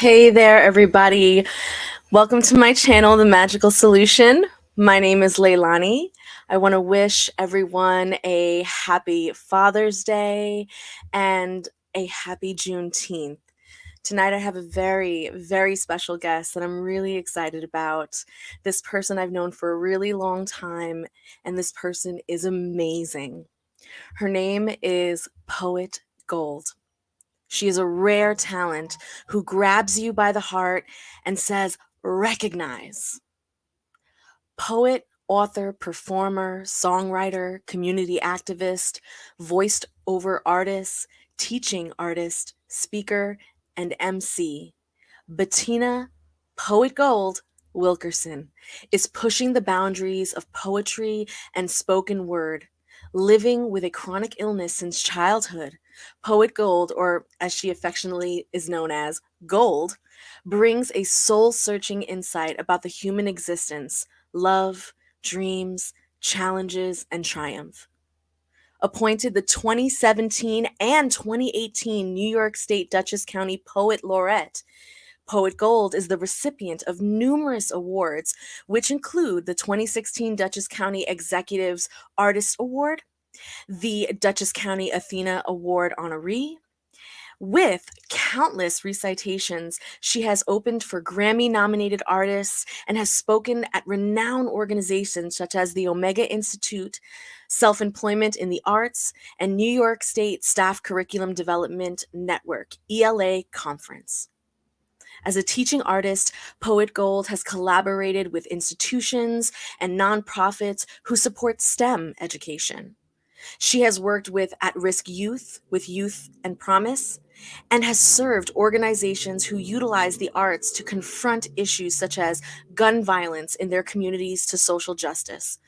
Hey there, everybody. Welcome to my channel, The Magical Solution. My name is Lailani. I want to wish everyone a happy Father's Day and a happy Juneteenth. Tonight I have a very, very special guest that I'm really excited about. This person I've known for a really long time, and this person is amazing. Her name is Poet Gold. She is a rare talent who grabs you by the heart and says, recognize. Poet, author, performer, songwriter, community activist, voiced over artist, teaching artist, speaker, and MC. Bettina, Poet Gold, Wilkerson, is pushing the boundaries of poetry and spoken word, living with a chronic illness since childhood. Poet Gold, or as she affectionately is known as, Gold, brings a soul-searching insight about the human existence, love, dreams, challenges, and triumph. Appointed the 2017 and 2018 New York State Dutchess County Poet Laureate, Poet Gold is the recipient of numerous awards, which include the 2016 Dutchess County Executives Artist Award, the Dutchess County Athena Award honoree. With countless recitations, she has opened for Grammy-nominated artists and has spoken at renowned organizations such as the Omega Institute, Self-Employment in the Arts, and New York State Staff Curriculum Development Network, ELA Conference. As a teaching artist, Poet Gold has collaborated with institutions and nonprofits who support STEM education. She has worked with at-risk youth, with Youth and Promise, and has served organizations who utilize the arts to confront issues such as gun violence in their communities to social justice.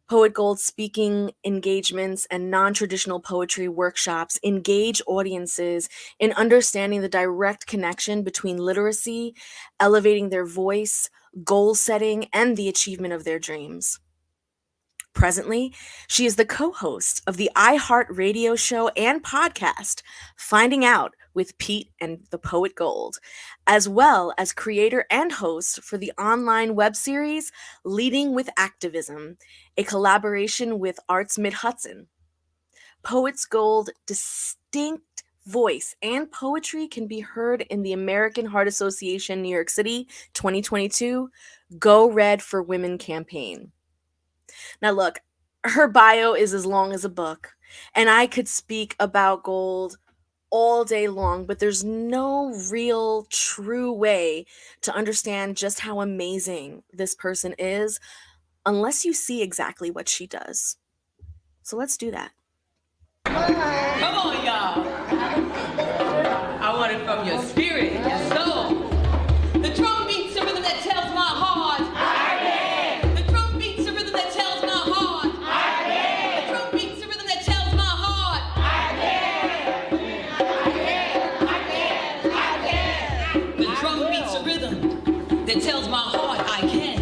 Poet Gold's speaking engagements and non-traditional poetry workshops engage audiences in understanding the direct connection between literacy, elevating their voice, goal setting, and the achievement of their dreams. Presently, she is the co-host of the iHeart radio show and podcast, Finding Out with Pete and the Poet Gold, as well as creator and host for the online web series Leading with Activism, a collaboration with Arts Mid-Hudson. Poets Gold distinct voice and poetry can be heard in the American Heart Association New York City 2022 Go Red for Women campaign. Now look, her bio is as long as a book, and I could speak about Gold all day long, but there's no real true way to understand just how amazing this person is unless you see exactly what she does. So let's do that. Come on, y'all. I want it from your spirit, your soul. The drum beats a rhythm that tells my heart. The drum beats a rhythm that tells my heart. The drum beats a rhythm that tells my heart. The drum beats a rhythm that tells my heart I can.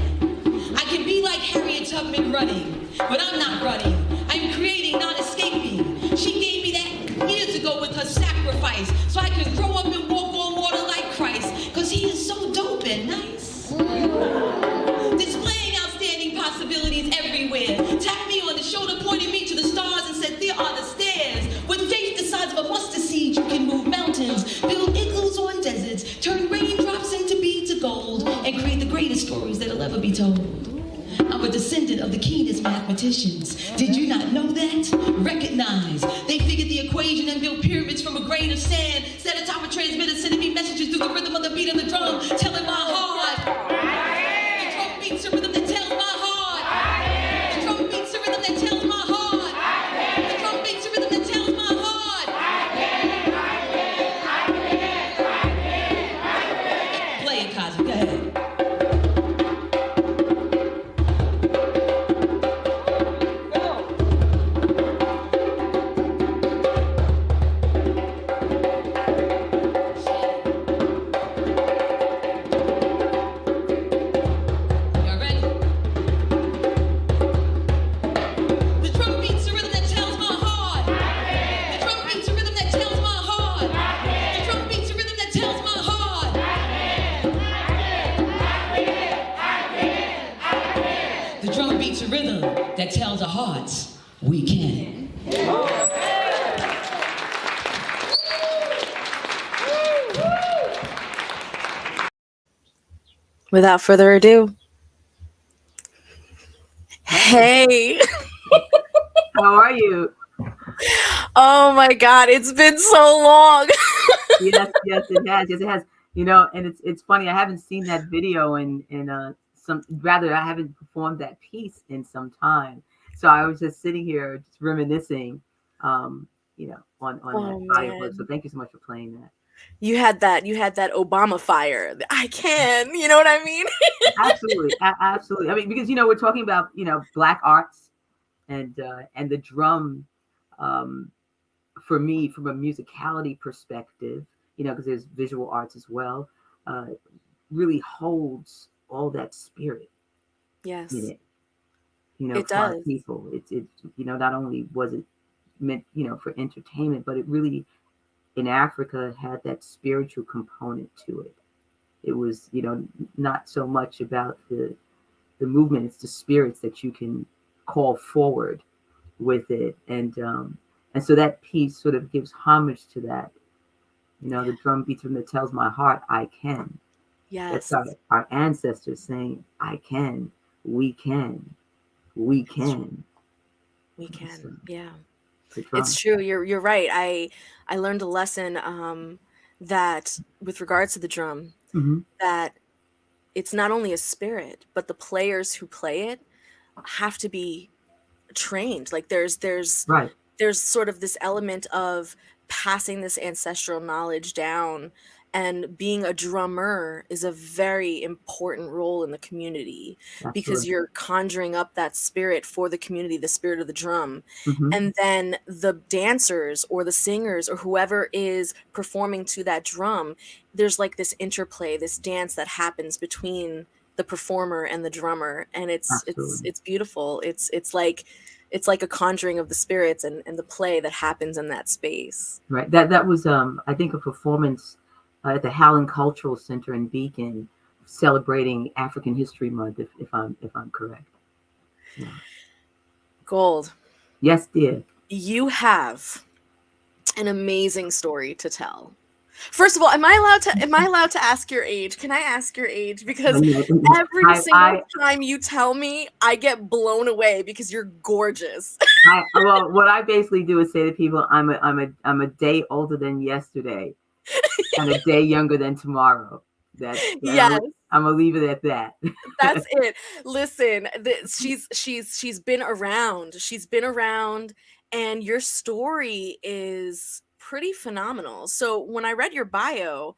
I can be like Harriet Tubman running, but I'm not running. I'm creating, not escaping. She gave me that years ago with her sacrifice, so I can grow up and walk on water like Christ, because he is so dope and nice. Displaying outstanding possibilities everywhere. Tapped me on the shoulder, pointed me to the stars, and said, there are the stairs. With faith the size of a mustard seed, you can move mountains, build igloos on deserts, turn raindrops into beads of gold, and create the greatest stories that'll ever be told. I'm a descendant of the keenest mathematicians. Did you not know that? Recognize. They figured the equation and built pyramids from a grain of sand. Set a top of transmitters sending me messages through the rhythm of the beat of the drum, telling my heart. The drum beats a rhythm that tells my heart. The drum beats a rhythm that tells my heart. The drum beats a rhythm that tells my heart. Play it, Kazi. Go ahead. that tells our hearts we can. Without further ado, hey. How are you? Oh my God, it's been so long. Yes, it has. Yes, it has. You know, and it's funny. I haven't seen that video in some. Rather, I haven't performed that piece in some time. So I was just sitting here, just reminiscing. You know, on that Oh body of work. So man. thank you so much for playing that. You had that Obama fire. I can, you know what I mean? Absolutely, absolutely. I mean, because we're talking about Black arts and the drum. Um, for me, from a musicality perspective, because there's visual arts as well, really holds all that spirit Yes. in it. It For our does. people, not only was it meant, for entertainment, but it really in Africa had that spiritual component to it. It was, not so much about the movement; it's the spirits that you can call forward with it, and so that piece sort of gives homage to that. The drum beats from that tells my heart I can. Yes. That's our ancestors saying, I can, we can, we can. We can. So, Yeah. the drum. It's true. You're right. I learned a lesson that with regards to the drum, Mm-hmm. that it's not only a spirit, but the players who play it have to be trained. Like there's Right. sort of this element of passing this ancestral knowledge down, and being a drummer is a very important role in the community because Absolutely. you're conjuring up that spirit for the community, the spirit of the drum. Mm-hmm. And then the dancers or the singers or whoever is performing to that drum, there's like this interplay, this dance that happens between the performer and the drummer, and it's Absolutely. beautiful. It's like a conjuring of the spirits and the play that happens in that space. Right. That was I think a performance at the Howland Cultural Center in Beacon, celebrating African History Month, if I'm correct. Yeah. Gold, Yes, dear. you have an amazing story to tell. First of all, am I allowed to ask your age? Can I ask your age? Because every single time you tell me, I get blown away because you're gorgeous. Well, what I basically do is say to people, I'm a day older than yesterday, and a day younger than tomorrow. Yes. I'm gonna leave it at that. That's it. Listen, she's been around. She's been around, and your story is pretty phenomenal. So when I read your bio,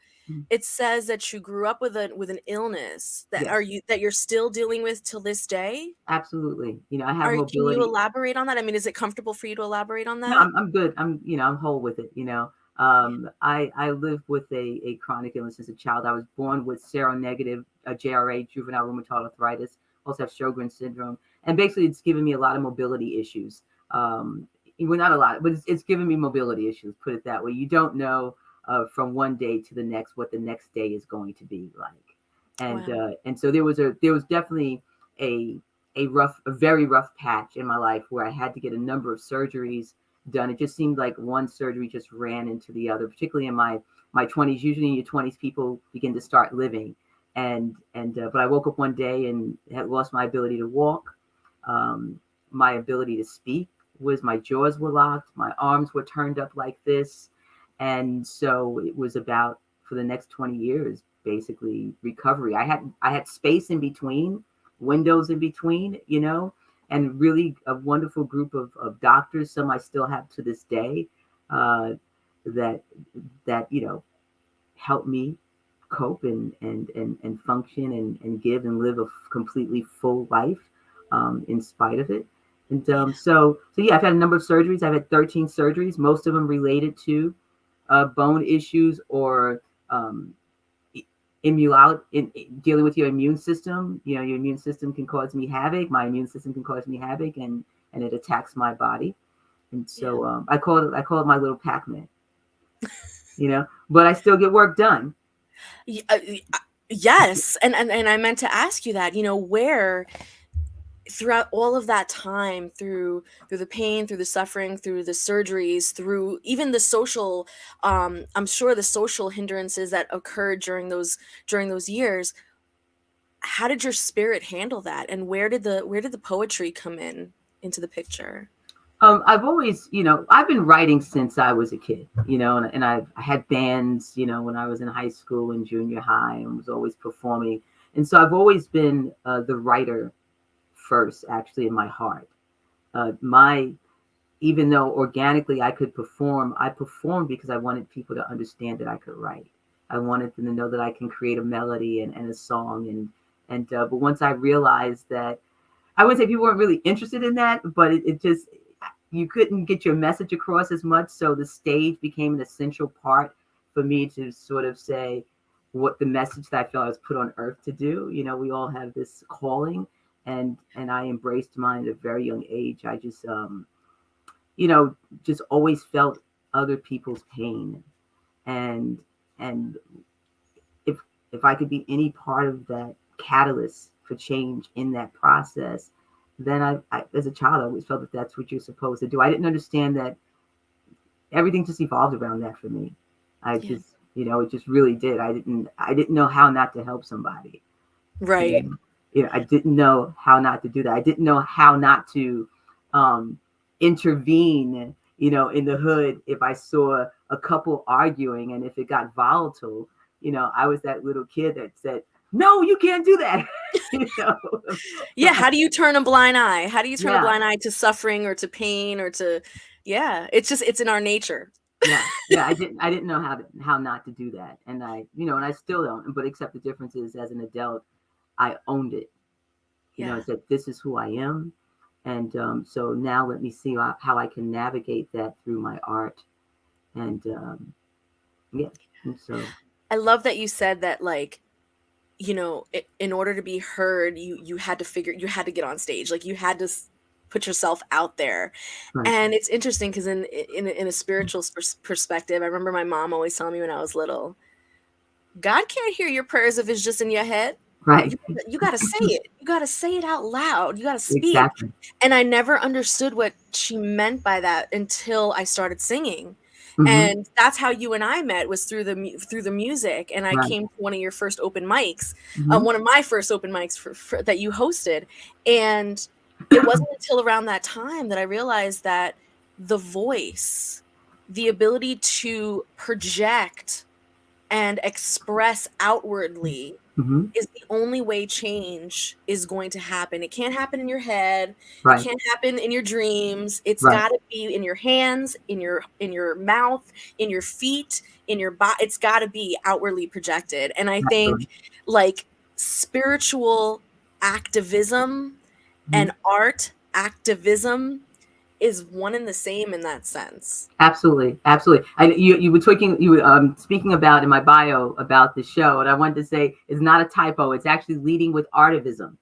it says that you grew up with an illness that Yes. you're still dealing with till this day. Absolutely. I have Can you mobility. elaborate on that? I mean, is it comfortable for you to elaborate on No, that? I'm good. I'm whole with it. I lived with a chronic illness as a child. I was born with seronegative JRA, juvenile rheumatoid arthritis. Also have Sjogren's syndrome, and basically it's given me a lot of mobility issues. Well, not a lot, but it's given me mobility issues. Put it that way. You don't know from one day to the next what the next day is going to be like, and Wow. and so there was definitely a a very rough patch in my life where I had to get a number of surgeries done. It just seemed like one surgery just ran into the other, particularly in my 20s. Usually in your 20s, people begin to start living. But I woke up one day and had lost my ability to walk. My ability to speak my jaws were locked. My arms were turned up like this. And so it was about, for the next 20 years, basically recovery. I had space in between, windows in between, and really a wonderful group of doctors. Some I still have to this day, that help me cope and function and give and live a completely full life, in spite of it. And so yeah, I've had a number of surgeries. I've had 13 surgeries, most of them related to bone issues or dealing with your immune system. Your immune system can cause me havoc. My immune system can cause me havoc, and it attacks my body. And so I call it my little Pac-Man. But I still get work done. Yes, and I meant to ask you that. Where throughout all of that time, through the pain, through the suffering, through the surgeries, through even the social, I'm sure the social hindrances that occurred during those years, how did your spirit handle that, and where did the poetry come in into the picture? I've always, I've been writing since I was a kid, and I had bands, when I was in high school and junior high, and was always performing. And so I've always been the writer first, actually, in my heart. My Even though organically I could perform, I performed because I wanted people to understand that I could write. I wanted them to know that I can create a melody and a song. But once I realized that, I wouldn't say people weren't really interested in that, but it just, you couldn't get your message across as much. So the stage became an essential part for me to sort of say what the message that I felt I was put on earth to do. We all have this calling, and I embraced mine at a very young age. I just, just always felt other people's pain. And, and if, if I could be any part of that catalyst for change in that process, then I as a child, I always felt that that's what you're supposed to do. I didn't understand that everything just evolved around that for me. I Yeah. just, it just really did. I didn't know how not to help somebody. Right. I didn't know how not to do that. I didn't know how not to intervene, in the hood if I saw a couple arguing, and if it got volatile, I was that little kid that said, "No, you can't do that." you know. Yeah, how do you turn a blind eye? How do you turn a Yeah. blind eye to suffering or to pain or to, yeah, it's in our nature. Yeah. I didn't know how not to do that, and and I still don't. But except the difference is, as an adult, I owned it. I Yeah. said, "This is who I am," and so now let me see how I can navigate that through my art, and yeah, and so I love that you said that, like, in order to be heard, you had to you had to get on stage, like you had to put yourself out there. right, And it's interesting because in a spiritual perspective, I remember my mom always telling me when I was little, God can't hear your prayers if it's just in your head. right, You got to say it. You got to say it out loud. You got to speak. exactly. And I never understood what she meant by that until I started singing. Hmm. And that's how you and I met, was through through the music. And I Right. came to one of your first open mics, Hmm. one of my first open mics that you hosted. And it wasn't until around that time that I realized that the voice, the ability to project and express outwardly, Hmm. is the only way change is going to happen. It can't happen in your head. It Right, can't happen in your dreams. It's right, got to be in your hands, in your mouth, in your feet, in your body. It's got to be outwardly projected. And I think, absolutely. like, spiritual activism Hmm. and art activism is one and the same in that sense. Absolutely, absolutely. You were talking, you were speaking about in my bio about the show, and I wanted to say it's not a typo. It's actually leading with artivism.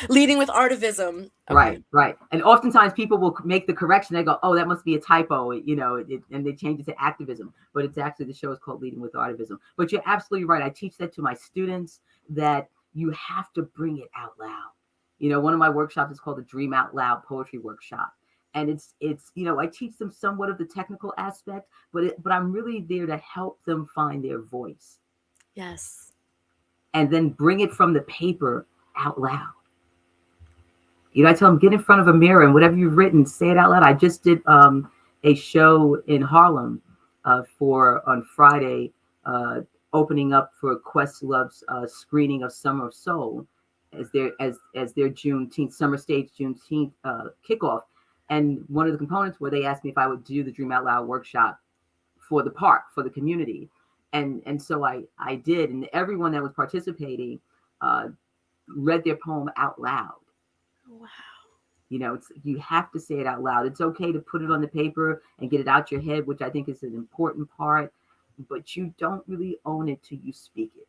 Leading with artivism. Okay. Right, right. And oftentimes people will make the correction. They go, "Oh, that must be a typo," and they change it to activism. But it's actually, the show is called Leading with Artivism. But you're absolutely right. I teach that to my students, that you have to bring it out loud. One of my workshops is called the Dream Out Loud Poetry Workshop, and it's I teach them somewhat of the technical aspect, but I'm really there to help them find their voice, Yes. and then bring it from the paper out loud. I tell them, get in front of a mirror and whatever you've written, say it out loud. I just did a show in Harlem for on Friday, opening up for Questlove's screening of Summer of Soul as their Juneteenth Summer Stage Juneteenth kickoff. And one of the components where they asked me if I would do the Dream Out Loud workshop for the park, for the community, and so I did, and everyone that was participating read their poem out loud. Wow. You have to say it out loud. It's okay to put it on the paper and get it out your head, which I think is an important part, but you don't really own it till you speak it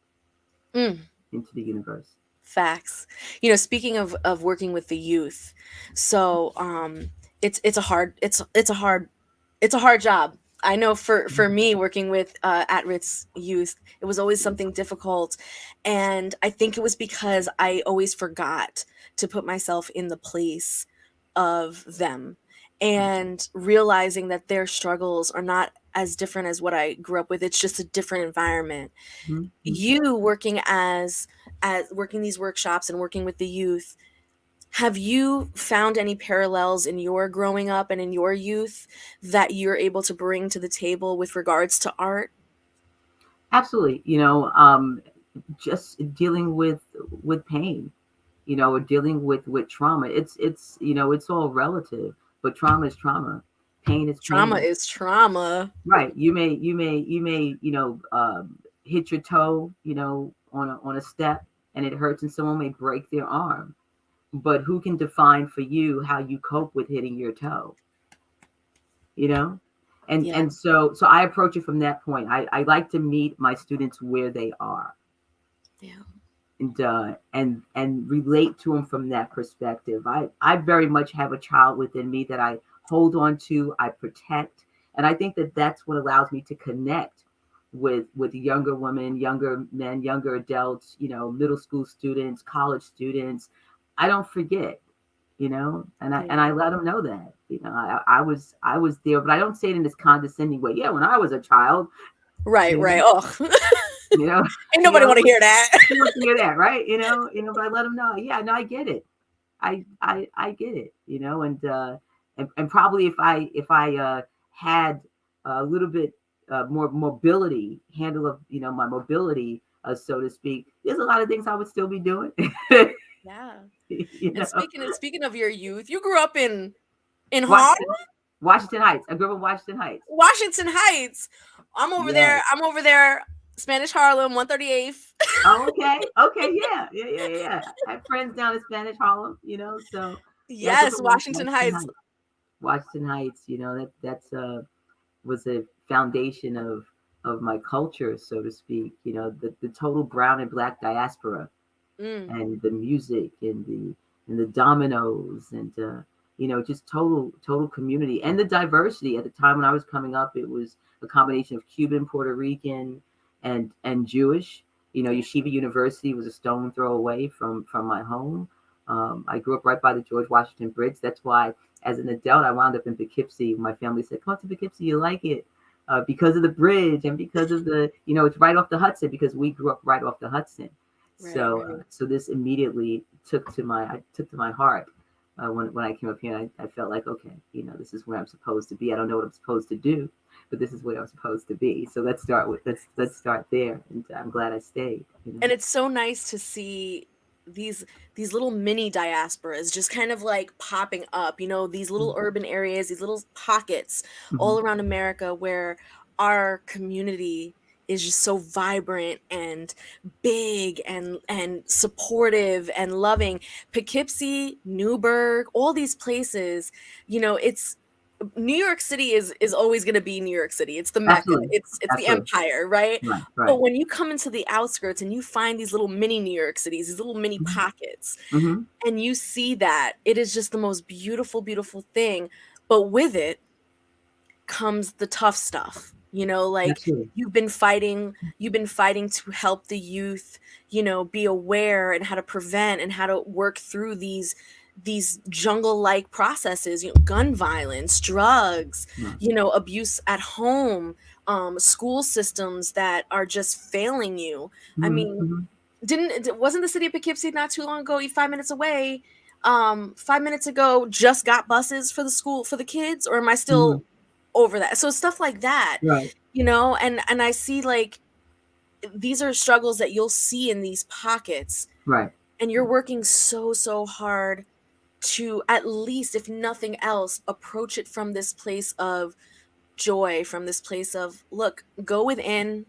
Mm, into the universe. facts. Speaking of working with the youth, so it's a hard job. I know for me working with at-risk youth, it was always something difficult, and I think it was because I always forgot to put myself in the place of them, and realizing that their struggles are not as different as what I grew up with. It's just a different environment. Mhm. You working as working these workshops and working with the youth, have you found any parallels in your growing up and in your youth that you're able to bring to the table with regards to art? Absolutely. Just dealing with pain, or dealing with trauma. It's all relative, but trauma is trauma. Pain is Trauma pain. is trauma. Right. You may hit your toe, on a step, and it hurts, and someone may break their arm. But who can define for you how you cope with hitting your toe? You know? And Yeah. and so I approach it from that point. I like to meet my students where they are, Yeah. and relate to them from that perspective. I very much have a child within me that I hold on to, I protect, and I think that that's what allows me to connect with younger women, younger men, younger adults, middle school students, college students. I don't forget, and I Yeah. let them know that, I was there, but I don't say it in this condescending way. Yeah, when I was a child, Right, you know, right. Oh. you know, Ain't you nobody know, want to hear that. you don't hear that, right? But I let them know. Yeah, no, I get it. I get it. And probably if I had a little bit more mobility, handle of my mobility, so to speak, there's a lot of things I would still be doing. Yeah. you And know, speaking of your youth, you grew up in Harlem, Washington, Washington Heights. I grew up in Washington Heights. Washington Heights. I'm over there. Yes. I'm over there. Spanish Harlem, 138th. Oh, okay. Okay. Yeah. Yeah. Yeah. Yeah. Yeah. I have friends down in Spanish Harlem. So yeah, I grew up Yes, in Washington Washington Heights. Heights. Washington Heights. That's was a foundation of my culture, so to speak. The total brown and black diaspora, Mm, and the music, and the dominoes, and just total community, and the diversity. At the time when I was coming up, it was a combination of Cuban, Puerto Rican, and Jewish. yeah. Yeshiva University was a stone throw away from my home. I grew up right by the George Washington Bridge. That's why, as an adult, I wound up in Poughkeepsie. My family said, "Come to Poughkeepsie, you like it." Because of the bridge, and because of it's right off the Hudson, because we grew up right off the Hudson. Right, So this immediately took to my heart, when I came up here. And I felt like, okay, this is where I'm supposed to be. I don't know what I'm supposed to do, but this is where I'm supposed to be. So let's start there, and I'm glad I stayed. and it's so nice to see these these little mini diasporas just kind of like popping up, these little urban areas, these little pockets Mm-hmm. all around America where our community is just so vibrant and big and supportive and loving. Poughkeepsie, Newburgh, all these places, it's New York City is always going to be New York City. It's the Mecca. Absolutely, It's the absolutely, empire, right? right, right. But when you come into the outskirts and you find these little mini New York cities, these little mini pockets, Mm-hmm. and you see that, it is just the most beautiful, beautiful thing. But with it comes the tough stuff. Like Absolutely. you've been fighting to help the youth, be aware and how to prevent and how to work through these jungle-like processes, gun violence, drugs, Right. abuse at home, school systems that are just failing you. I Mm-hmm. mean, Mm-hmm. wasn't the city of Poughkeepsie not too long ago, 5 minutes away, 5 minutes ago, just got buses for the school for the kids, or am I Mm-hmm. still over that? So stuff like that, Right, and I see like these are struggles that you'll see in these pockets, right. and you're working so hard to, at least if nothing else, approach it from this place of joy, from this place of, look, go within,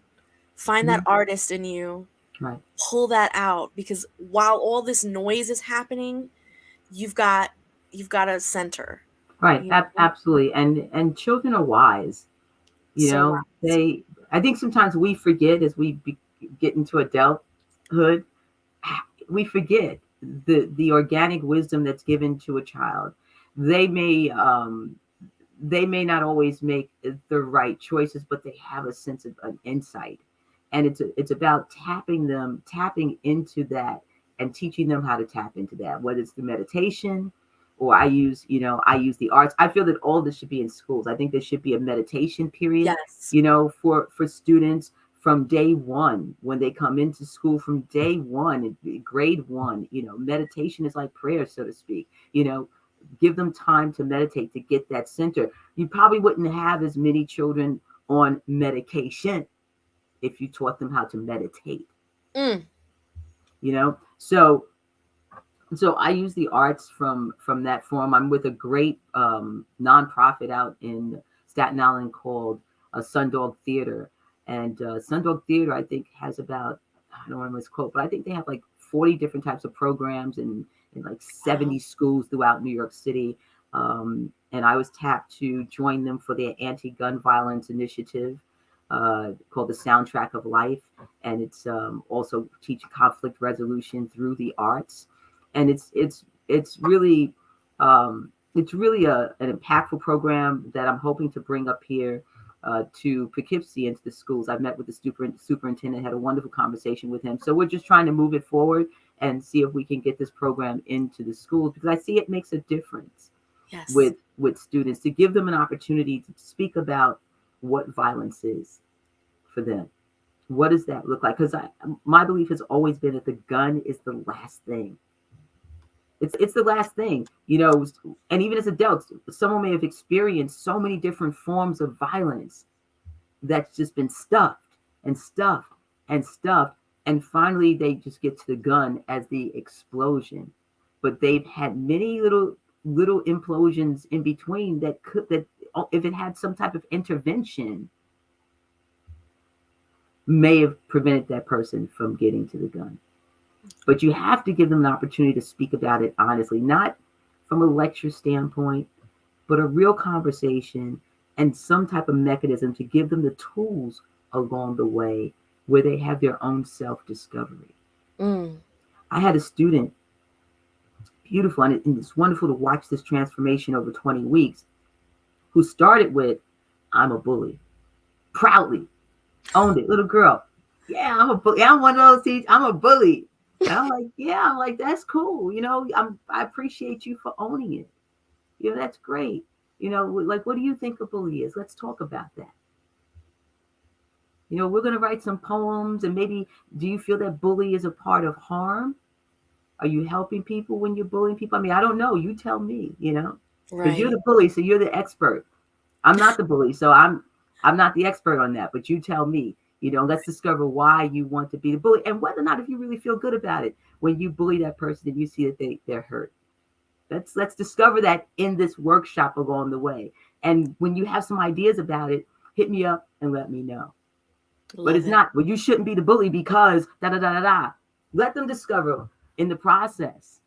find that Mm-hmm. artist in you, Right. pull that out, because while all this noise is happening, you've got you've got a center, Right. you know? Absolutely. And children are wise. So wise. I think sometimes we forget, as we get into adulthood, we forget the organic wisdom that's given to a child. They may they may not always make the right choices, but they have a sense of an insight. And it's about tapping into that and teaching them how to tap into that, whether it's through meditation or I use the arts. I feel that all this should be in schools. I think there should be a meditation period, Yes. For students from day one, when they come into school, from day one, grade one. Meditation is like prayer, so to speak. Give them time to meditate, to get that center. You probably wouldn't have as many children on medication if you taught them how to meditate. So I use the arts from that form. I'm with a great nonprofit out in Staten Island called Sundog Theater. And Sundog Theater, I think, has about, I don't want to misquote, but I think they have like 40 different types of programs in like 70 schools throughout New York City. And I was tapped to join them for their anti-gun violence initiative called the Soundtrack of Life. And it's also teaching conflict resolution through the arts. And it's really an impactful program that I'm hoping to bring up here to Poughkeepsie, into the schools. I've met with the superintendent, had a wonderful conversation with him. So we're just trying to move it forward and see if we can get this program into the schools, because I see it makes a difference. Yes. with students, to give them an opportunity to speak about what violence is for them. What does that look like? Because my belief has always been that the gun is the last thing. It's the last thing, and even as adults, someone may have experienced so many different forms of violence that's just been stuffed and stuffed and stuffed. And finally, they just get to the gun as the explosion. But they've had many little implosions in between that if it had some type of intervention, may have prevented that person from getting to the gun. But you have to give them an opportunity to speak about it honestly, not from a lecture standpoint, but a real conversation and some type of mechanism to give them the tools along the way where they have their own self-discovery. I had a student, beautiful, and it's wonderful to watch this transformation over 20 weeks, who started with, "I'm a bully," proudly owned it. Little girl, "Yeah, I'm a bully. I'm one of those teachers. I'm a bully." And I'm like, "Yeah," I'm like, "That's cool. I appreciate you for owning it. That's great. Like, what do you think a bully is? Let's talk about that. We're going to write some poems, and maybe, do you feel that bully is a part of harm? Are you helping people when you're bullying people? I mean, I don't know. You tell me, because Right. you're the bully, so you're the expert. I'm not the bully, so I'm not the expert on that, but you tell me. Let's discover why you want to be the bully, and whether or not if you really feel good about it when you bully that person and you see that they're hurt. Let's discover that in this workshop along the way. And when you have some ideas about it, hit me up and let me know. But it's not, well, you shouldn't be the bully because da da da da da. Let them discover in the process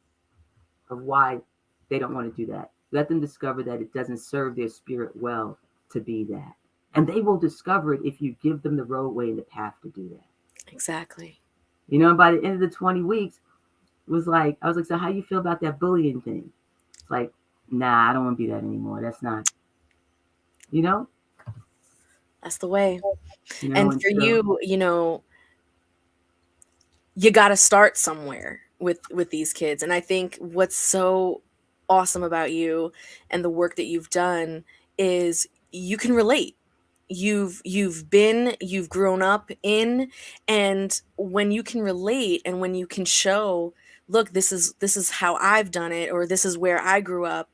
of why they don't want to do that. Let them discover that it doesn't serve their spirit well to be that. And they will discover it if you give them the roadway and the path to do that. Exactly. And by the end of the 20 weeks, I was like, "So how you feel about that bullying thing?" It's like, "Nah, I don't want to be that anymore. That's not, That's the way. And for you, you got to start somewhere with these kids. And I think what's so awesome about you and the work that you've done is you can relate. You've grown up in, and when you can relate and when you can show, look, this is how I've done it, or this is where I grew up,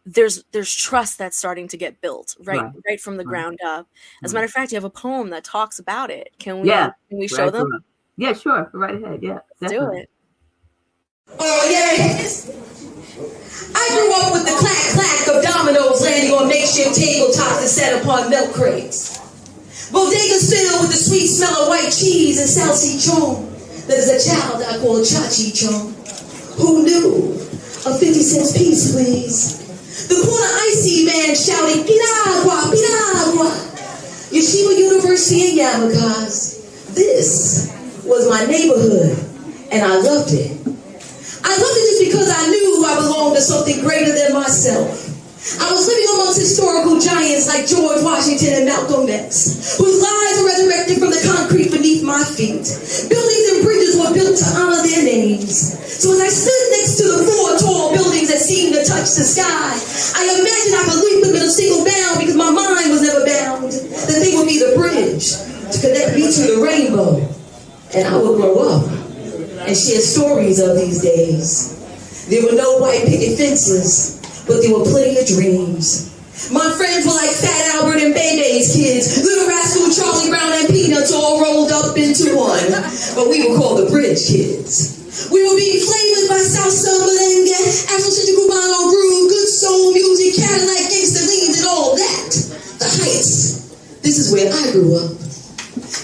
there's trust that's starting to get built right from the ground up. As a matter of fact, you have a poem that talks about it. Can we show them? Yeah, sure. Right ahead. Yeah. Let's do it. Oh, yes. I grew up with the clack of dominoes landing on makeshift tabletops that sat upon milk crates. Bodegas filled with the sweet smell of white cheese and salchichon. That is a child I call chachichon. Who knew? A 50 cents piece, please. The corner icy man shouting, "Piragua, Piragua!" Yeshiva University in Yamaka's. This was my neighborhood, and I loved it. I loved it just because I knew I belonged to something greater than myself. I was living amongst historical giants like George Washington and Malcolm X, whose lives were resurrected from the concrete beneath my feet. Buildings and bridges were built to honor their names. So as I stood next to the 4 tall buildings that seemed to touch the sky, I imagined I could leap them in a single bound because my mind was never bound, that they would be the bridge to connect me to the rainbow. And I would grow up and share stories of these days. There were no white picket fences, but there were plenty of dreams. My friends were like Fat Albert and Band-Aid's kids, Little Rascal, Charlie Brown, and Peanuts all rolled up into one. But we were called the Bridge Kids. We were being flavored by salsa, merengue, Afro-centric Cubano groove, good soul music, Cadillac, gangsta leans, and all that. The Heights. This is where I grew up.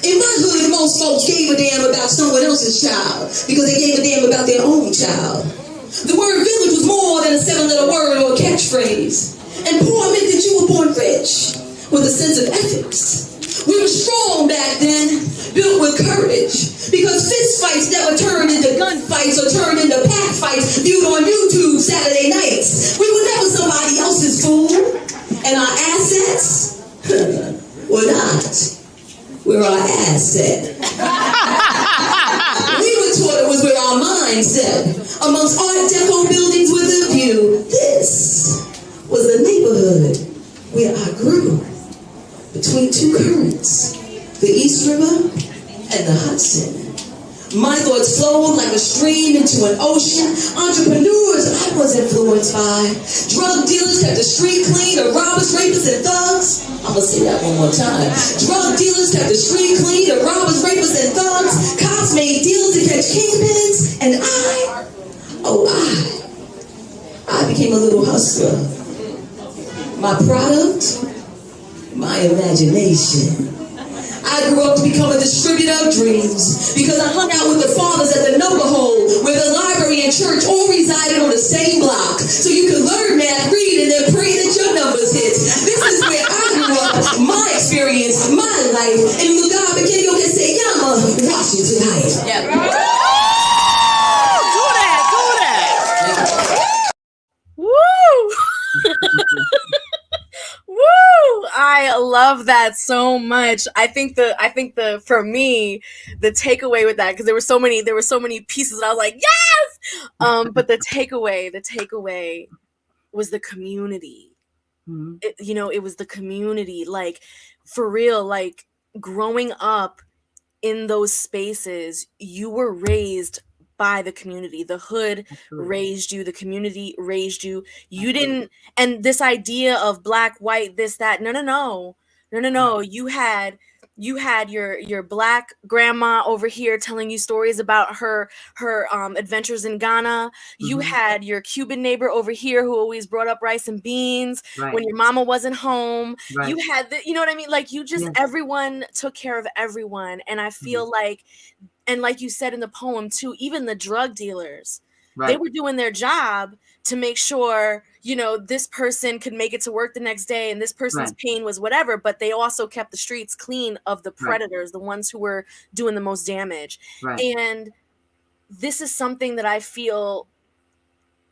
In my hood, most folks gave a damn about someone else's child because they gave a damn about their own child. The word village was more than a 7-letter word or a catchphrase. And poor meant that you were born rich, with a sense of ethics. We were strong back then, built with courage, because fist fights never turned into gunfights or turned into pack fights viewed on YouTube Saturday nights. We were never somebody else's fool, and our assets were not. We're our asset. We were taught it was where our mindset, amongst Art Deco buildings with a view. This was the neighborhood where I grew, between 2 currents, the East River and the Hudson. My thoughts flowed like a stream into an ocean. Entrepreneurs I was influenced by. Drug dealers kept the street clean, the robbers, rapists, and thugs. I'm gonna say that one more time. Drug dealers kept the street clean, the robbers, rapists, and thugs. Cops made deals to catch kingpins, and I became a little hustler. My product, my imagination. I grew up to become a distributor of dreams because I hung out with the fathers at the number hole where the library and church all resided on the same block. So you could learn math, read, and then pray that your numbers hit. This is where I grew up, my experience, my life. And Mugabe Kennedy can say, Yama, Washington Heights. Yeah. Woo! Woo! I love that so much. I think the for me, the takeaway with that, because there were so many pieces that I was like, yes! But the takeaway was the community. Mm-hmm. It was the community, like, for real, like, growing up in those spaces, you were raised by the community. The hood raised you, the community raised you. You didn't, and this idea of black, white, this, that, no. You had your black grandma over here telling you stories about her adventures in Ghana. You had your Cuban neighbor over here who always brought up rice and beans when your mama wasn't home. You had you know what I mean? Like, you just, everyone took care of everyone. And I feel like, and like you said in the poem too, even the drug dealers, they were doing their job to make sure, this person could make it to work the next day and this person's pain was whatever, but they also kept the streets clean of the predators, the ones who were doing the most damage. And this is something that I feel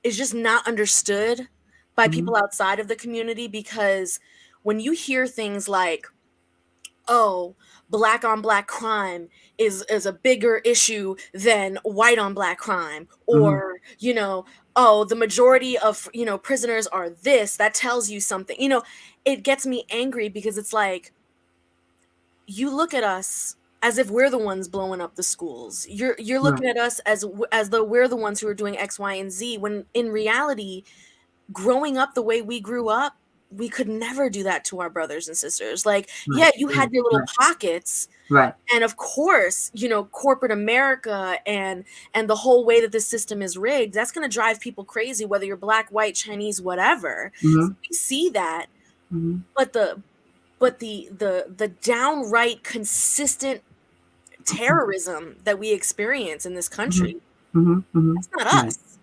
is just not understood by people outside of the community, because when you hear things like, oh, black on black crime is a bigger issue than white on black crime, or oh, the majority of prisoners are this, that tells you something. It gets me angry, because it's like, you look at us as if we're the ones blowing up the schools. You're looking at us as though we're the ones who are doing X, Y, and Z, when in reality, growing up the way we grew up, we could never do that to our brothers and sisters. Like, yeah, you had your little pockets. And of course, corporate America and the whole way that the system is rigged, that's going to drive people crazy, whether you're black, white, Chinese, whatever. So we see that. But the downright consistent terrorism that we experience in this country, that's not us.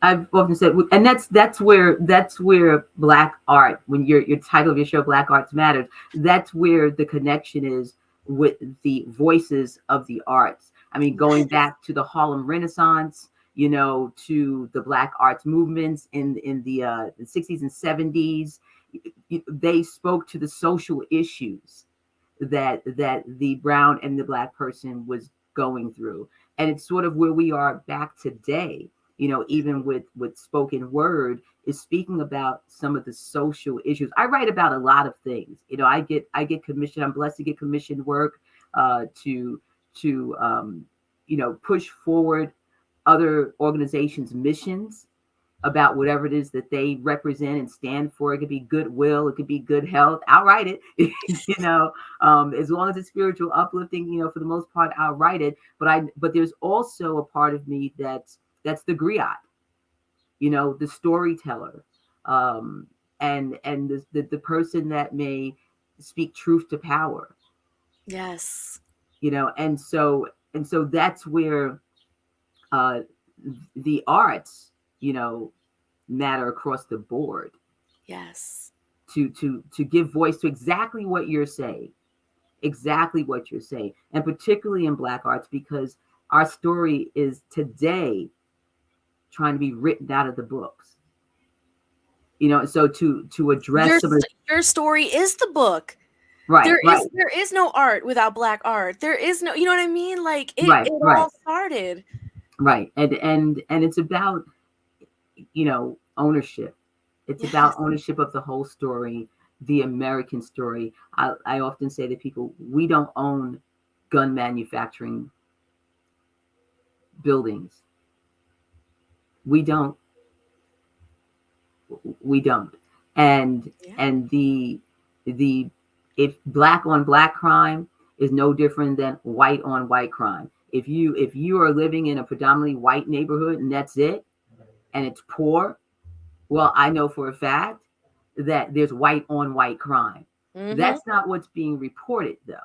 I've often said, and that's where black art, when your title of your show, Black Arts Matters, that's where the connection is with the voices of the arts. I mean, going back to the Harlem Renaissance, to the Black arts movements in the 60s and 70s. They spoke to the social issues that the brown and the Black person was going through. And it's sort of where we are back today, even with spoken word, is speaking about some of the social issues. I write about a lot of things. I get commissioned. I'm blessed to get commissioned work to push forward other organizations' missions about whatever it is that they represent and stand for. It could be goodwill, it could be good health. I'll write it, as long as it's spiritual uplifting, for the most part, I'll write it. But there's also a part of me that's the griot, the storyteller, and the person that may speak truth to power. Yes. And so that's where the arts, matter across the board. Yes. To give voice to exactly what you're saying, and particularly in Black arts, because our story is today trying to be written out of the books. So to address your story is the book. Right. There is no art without Black art. There is no, you know what I mean? Like it all started. Right. And it's about, ownership. It's about ownership of the whole story, the American story. I often say to people, we don't own gun manufacturing buildings. We don't. And if Black on Black crime is no different than white on white crime. If you are living in a predominantly white neighborhood and that's it, and it's poor, well, I know for a fact that there's white on white crime. Mm-hmm. That's not what's being reported, though.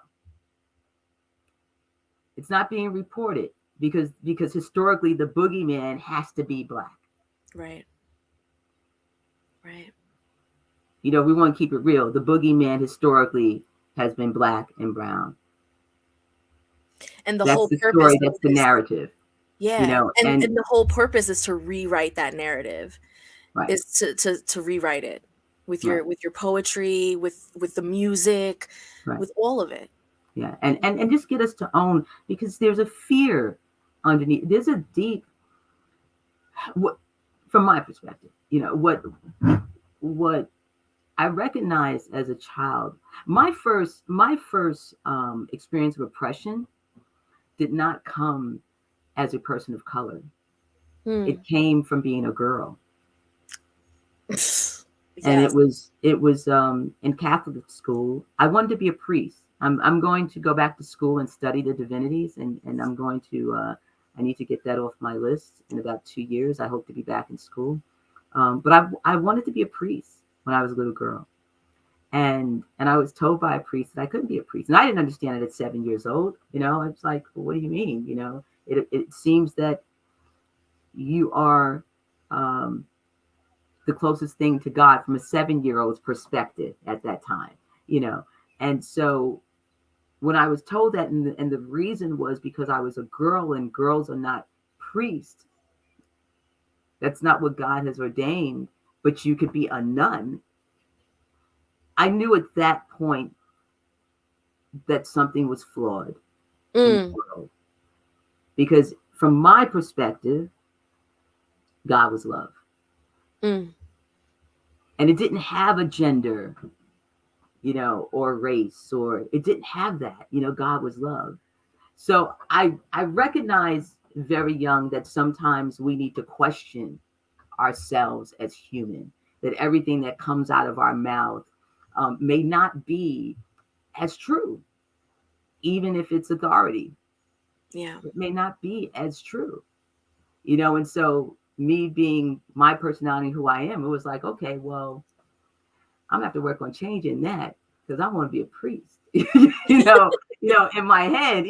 It's not being reported because historically the boogeyman has to be Black. Right. Right. We want to keep it real. The boogeyman historically has been Black and brown. And that's whole the purpose story, that's the narrative. Yeah. And the whole purpose is to rewrite that narrative. Right. Is to rewrite it with your poetry, with the music, with all of it. Yeah. And just get us to own, because there's a fear underneath. There's a deep, from my perspective, what I recognized as a child, my first experience of oppression did not come as a person of color. It came from being a girl. Yes. And it was in Catholic school. I wanted to be a priest. I'm going to go back to school and study the divinities, and I'm going to I need to get that off my list in about 2 years. I hope to be back in school. But I wanted to be a priest when I was a little girl. And I was told by a priest that I couldn't be a priest. And I didn't understand it at 7 years old. It's like, well, what do you mean? It seems that you are the closest thing to God from a 7-year-old's perspective at that time, And so when I was told that, and the reason was because I was a girl and girls are not priests. That's not what God has ordained, but you could be a nun. I knew at that point that something was flawed in the world. Because from my perspective, God was love. And it didn't have a gender, or race, or it didn't have that. God was love. So I recognize very young that sometimes we need to question ourselves as human, that everything that comes out of our mouth may not be as true, even if it's authority. Yeah. It may not be as true, and so me being my personality, who I am, it was like, okay, well, I'm gonna have to work on changing that because I want to be a priest. In my head,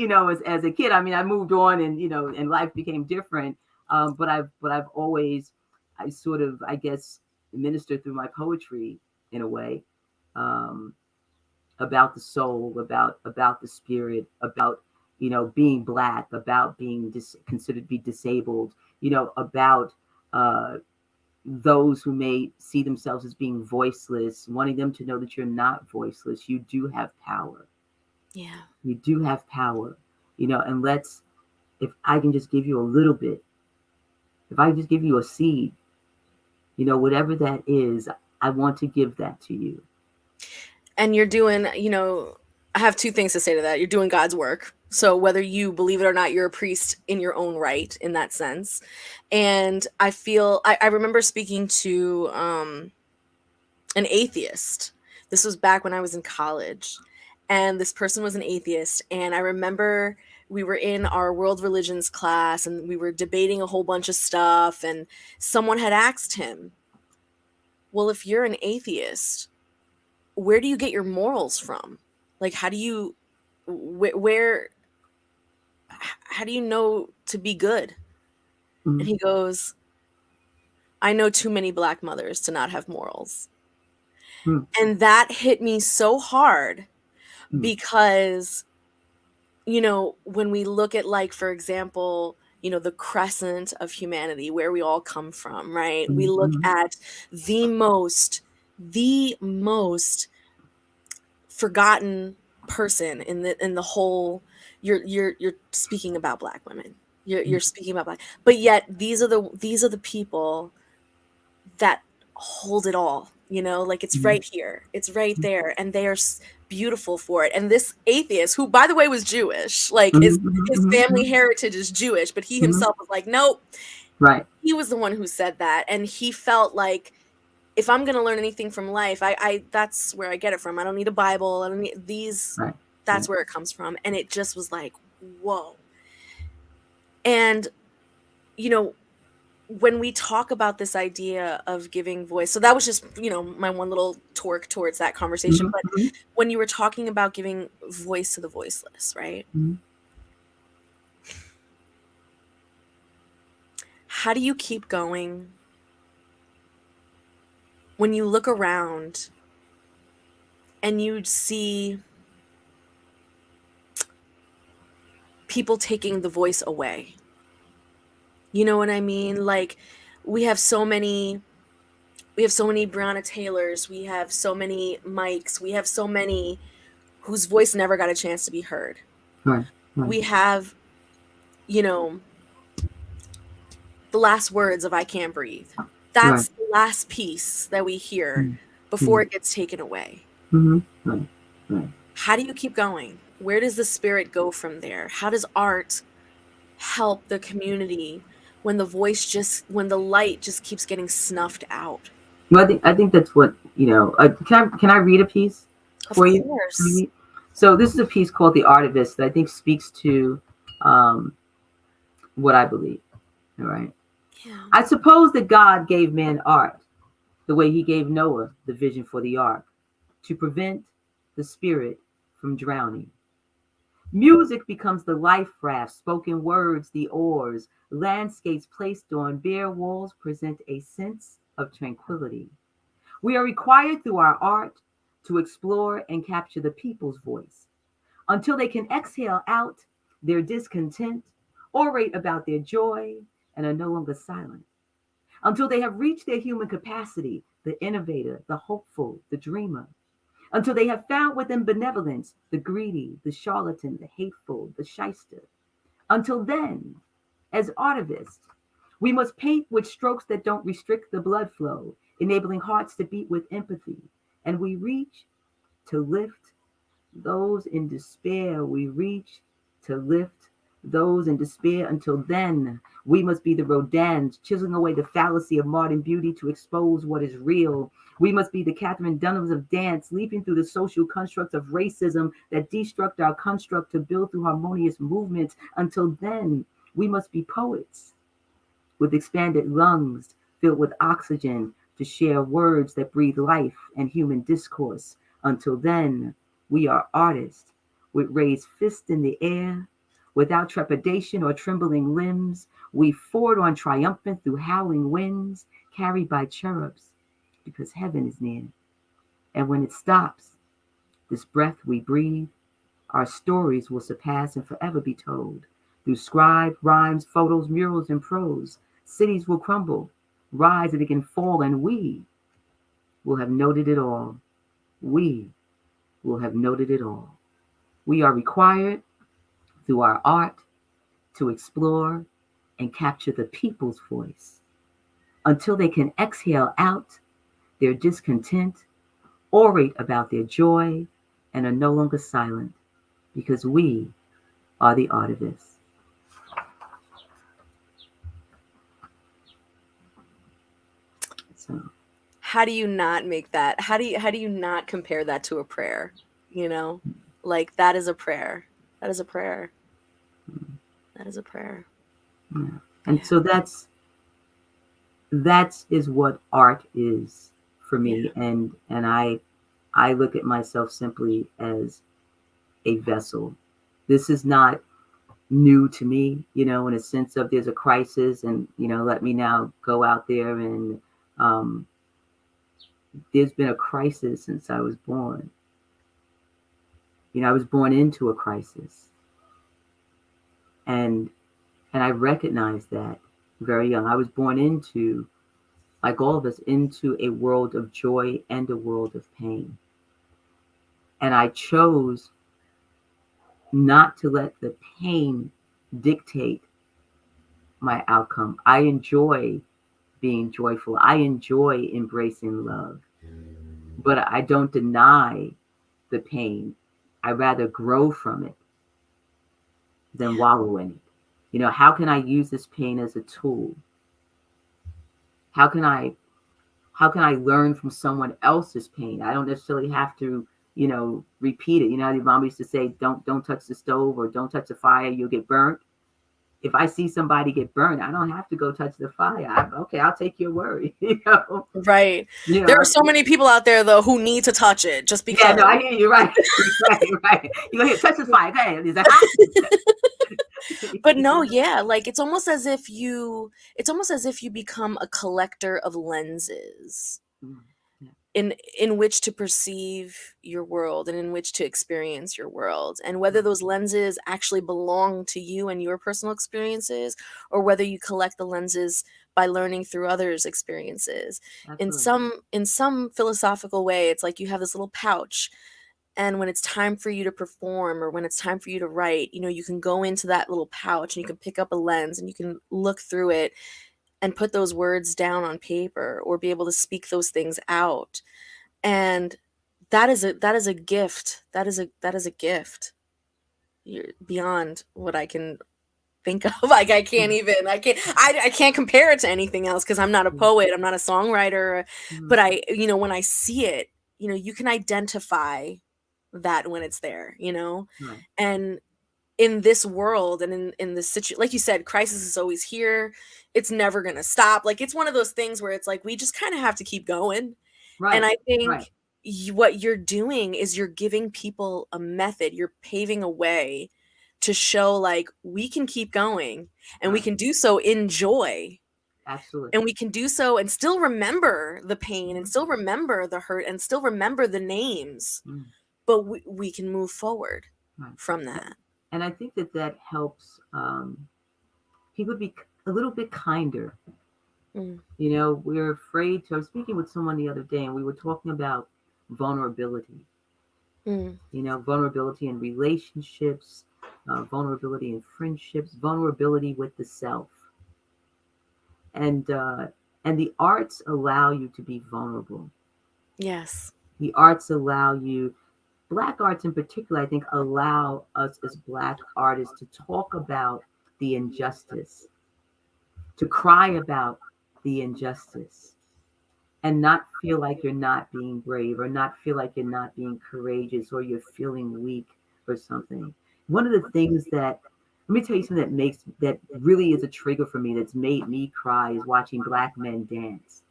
as a kid. I mean, I moved on and life became different. But I've always, I sort of, I guess, ministered through my poetry in a way, about the soul, about the spirit, about being Black, about being considered to be disabled, about those who may see themselves as being voiceless, wanting them to know that you're not voiceless. You do have power. Yeah. You do have power, and if I can just give you a little bit, if I just give you a seed, whatever that is, I want to give that to you. And you're doing, I have two things to say to that. You're doing God's work. So whether you believe it or not, you're a priest in your own right in that sense. And I remember speaking to an atheist. This was back when I was in college. And this person was an atheist. And I remember we were in our world religions class and we were debating a whole bunch of stuff. And someone had asked him, well, if you're an atheist, where do you get your morals from? Like, how do you, how do you know to be good? Mm-hmm. And he goes, I know too many Black mothers to not have morals. Mm-hmm. And that hit me so hard because, when we look at, like, for example, the crescent of humanity, where we all come from, right? We look at the most forgotten person in the whole. You're speaking about Black women. You're speaking about Black, but yet these are the people that hold it all. Like, it's right here, it's right there, and they are beautiful for it. And this atheist, who by the way was Jewish, like his family heritage is Jewish, but he himself was like, nope. Right. He was the one who said that, and he felt like, if I'm going to learn anything from life, I that's where I get it from. I don't need a Bible. I don't need these. Right. That's where it comes from. And it just was like, whoa. And, when we talk about this idea of giving voice, so that was just, my one little torque towards that conversation. But when you were talking about giving voice to the voiceless, right? How do you keep going when you look around and you see people taking the voice away? You know what I mean? Like, we have so many Breonna Taylors, we have so many Mikes, we have so many whose voice never got a chance to be heard. Right. We have, the last words of I Can't Breathe. That's the last piece that we hear before it gets taken away. Right. How do you keep going? Where does the spirit go from there? How does art help the community when the light just keeps getting snuffed out? Well, I think that's what, can I read a piece for you? Of course. So this is a piece called The Artivist that I think speaks to what I believe. All right. Yeah. I suppose that God gave man art the way he gave Noah the vision for the ark, to prevent the spirit from drowning. Music becomes the life raft, spoken words, the oars, landscapes placed on bare walls present a sense of tranquility. We are required through our art to explore and capture the people's voice until they can exhale out their discontent, orate about their joy, and are no longer silent. Until they have reached their human capacity, the innovator, the hopeful, the dreamer. Until they have found within benevolence the greedy, the charlatan, the hateful, the shyster. Until then, as artivists, we must paint with strokes that don't restrict the blood flow, enabling hearts to beat with empathy. And we reach to lift those in despair. We reach to lift those in despair. Until then, we must be the Rodins, chiseling away the fallacy of modern beauty to expose what is real. We must be the Catherine Dunhams of dance, leaping through the social constructs of racism that destruct our construct to build through harmonious movements. Until then, we must be poets with expanded lungs filled with oxygen to share words that breathe life and human discourse. Until then, we are artists with raised fists in the air, without trepidation or trembling limbs. We ford on triumphant through howling winds, carried by cherubs, because heaven is near. And when it stops, this breath we breathe, our stories will surpass and forever be told through scribe, rhymes, photos, murals, and prose. Cities will crumble, rise and again fall, and we will have noted it all. We will have noted it all. We are required through our art to explore and capture the people's voice until they can exhale out their discontent, orate about their joy, and are no longer silent, because we are the artivists. So How do you not make that? How do you not compare that to a prayer? You know, like that is a prayer. That is a prayer. That is a prayer. yeah. And so that is what art is for me. Yeah. And I look at myself simply as a vessel. This is not new to me, in a sense of there's a crisis and, let me now go out there and there's been a crisis since I was born. I was born into a crisis. And I recognized that very young. I was born into, like all of us, into a world of joy and a world of pain. And I chose not to let the pain dictate my outcome. I enjoy being joyful. I enjoy embracing love. But I don't deny the pain. I rather grow from it than wallow in it. How can I use this pain as a tool? How can I learn from someone else's pain? I don't necessarily have to, repeat it. Your mom used to say, don't touch the stove or don't touch the fire, you'll get burnt. If I see somebody get burned, I don't have to go touch the fire. I'll take your word. Right. There are so many people out there though who need to touch it just because. Yeah, no, I hear you. Right. right. You go here, touch the fire. Go ahead. Is that But no, yeah, like it's almost as if you become a collector of lenses in which to perceive your world and in which to experience your world, and whether those lenses actually belong to you and your personal experiences, or whether you collect the lenses by learning through others' experiences. In some philosophical way, it's like you have this little pouch, and when it's time for you to perform or when it's time for you to write, you can go into that little pouch and you can pick up a lens and you can look through it and put those words down on paper or be able to speak those things out. And that is a gift. That is a gift. You're beyond what I can think of. Like I can't compare it to anything else because I'm not a poet, I'm not a songwriter, but when I see it, you can identify that when it's there, Right. and in this world and in this situation, like you said, crisis is always here. It's never going to stop. Like it's one of those things where it's like we just kind of have to keep going. Right. And I think Right. what you're doing is you're giving people a method. You're paving a way to show like we can keep going, and we can do so in joy. Absolutely. And we can do so and still remember the pain and still remember the hurt and still remember the names. But we can move forward from that. And I think that helps people be a little bit kinder. We're afraid to. I was speaking with someone the other day, and we were talking about vulnerability. Vulnerability in relationships, vulnerability in friendships, vulnerability with the self. And the arts allow you to be vulnerable. Yes. The arts allow you. Black arts in particular, I think, allow us as Black artists to talk about the injustice, to cry about the injustice, and not feel like you're not being brave or not feel like you're not being courageous or you're feeling weak or something. One of the things that, let me tell you something that really is a trigger for me, that's made me cry, is watching Black men dance